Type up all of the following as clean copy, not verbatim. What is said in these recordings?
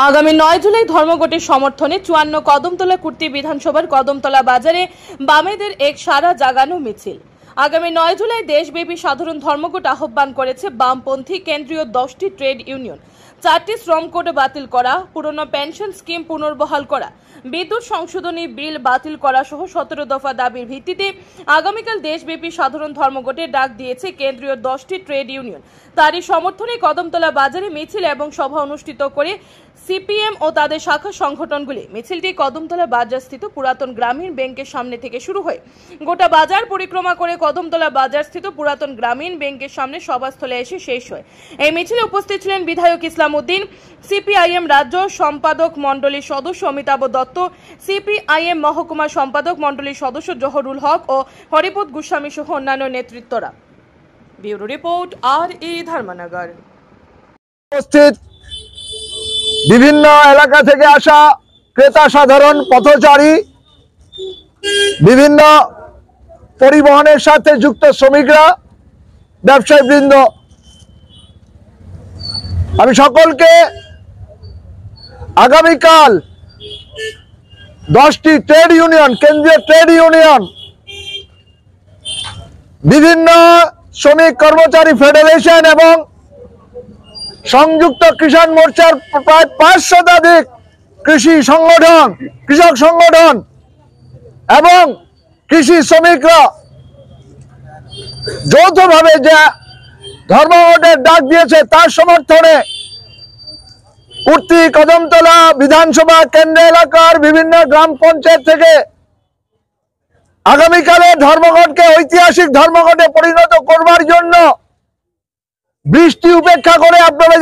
আগামী 9 জুলাই ধর্মঘটের সমর্থনে 54 কদমতলা কুর্তি বিধানসভার কদমতলা বাজারে বামেদের এক সারা জাগানো মিছিল। আগামী 9 জুলাই দেশব্যাপী সাধারণ ধর্মঘট আহ্বান করেছে বামপন্থী কেন্দ্রীয় 10টি ট্রেড ইউনিয়ন। 4টি শ্রম কোড বাতিল করা, পুরনো পেনশন স্কিম পুনর্বহাল করা, বিদ্যুৎ সংশোধনী বিল বাতিল করা সহ 17 দফা দাবির ভিত্তিতে আগামীকাল দেশব্যাপী সাধারণ ধর্মঘটের ডাক দিয়েছে কেন্দ্রীয় 10টি ট্রেড ইউনিয়ন। তারই সমর্থনে কদমতলা বাজারে মিছিল এবং সভা অনুষ্ঠিত করে সিপিএম ও তাদের শাখা সংগঠনগুলি। মিছিলটি কদমতলা বাজারস্থিত পুরাতন গ্রামীণ ব্যাংকের সামনে থেকে শুরু হয়। গোটা বাজার পরিক্রমা করে কদমতলা বাজারস্থিত পুরাতন গ্রামীণ ব্যাংকের সামনে সভাস্থলে এসে শেষ হয়। এই মিছিলে উপস্থিত ছিলেন বিধায়ক ইসলাম উদ্দিন, সিপিআইএম রাজ্য সম্পাদক মণ্ডলীর সদস্য অমিতাভ দত্ত, সিপিআইএম মহকুমা সম্পাদক মণ্ডলীর সদস্য জহরুল হক ও হরিপদ গোস্বামী সহ অন্যান্য নেতৃত্বরা। Bureau report, R E. ধর্মনগর। উপস্থিত বিভিন্ন এলাকা থেকে আসা ক্রেতা, সাধারণ পথচারী, বিভিন্ন পরিবহনের সাথে যুক্ত শ্রমিকরা, ব্যবসায়ীবৃন্দ, আমি সকলকে আগামীকাল 10টি ট্রেড ইউনিয়ন, কেন্দ্রীয় ট্রেড ইউনিয়ন, বিভিন্ন শ্রমিক কর্মচারী ফেডারেশন এবং সংযুক্ত কিষাণ মোর্চার প্রায় 5 শতাধিক কৃষি সংগঠন, কৃষক সংগঠন এবং কৃষি শ্রমিকরা যৌথভাবে যে ধর্মঘটের ডাক দিয়েছে তার সমর্থনে কুর্তি কদমতলা বিধানসভা কেন্দ্র এলাকার বিভিন্ন গ্রাম পঞ্চায়েত থেকে আগামীকালের ধর্মঘটকে ঐতিহাসিক ধর্মঘটে পরিণত করবার জন্য বৃষ্টি উপেক্ষা করে আপনারা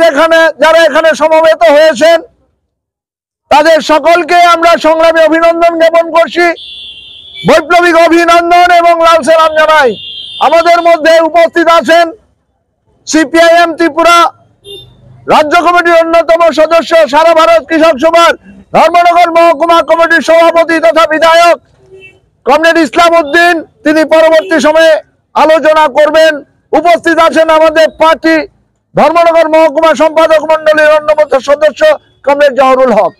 যারা এখানে সমবেত হয়েছেন তাদের সকলকে আমরা সংগ্রামী অভিনন্দন জ্ঞাপন করছি, বৈপ্লবিক অভিনন্দন এবং লাল সালাম জানাই। আমাদের মধ্যে উপস্থিত আছেন সিপিআইএম ত্রিপুরা রাজ্য কমিটির অন্যতম সদস্য, সারা ভারত কৃষক সভার ধর্মনগর মহকুমা কমিটির সভাপতি তথা বিধায়ক কমরেড ইসলাম উদ্দিন, তিনি পরবর্তী সময়ে আলোচনা করবেন। উপস্থিত আছেন আমাদের পার্টি ধর্মনগর মহকুমা সম্পাদক মন্ডলীর অন্যতম সদস্য কমরেড জহরুল হক।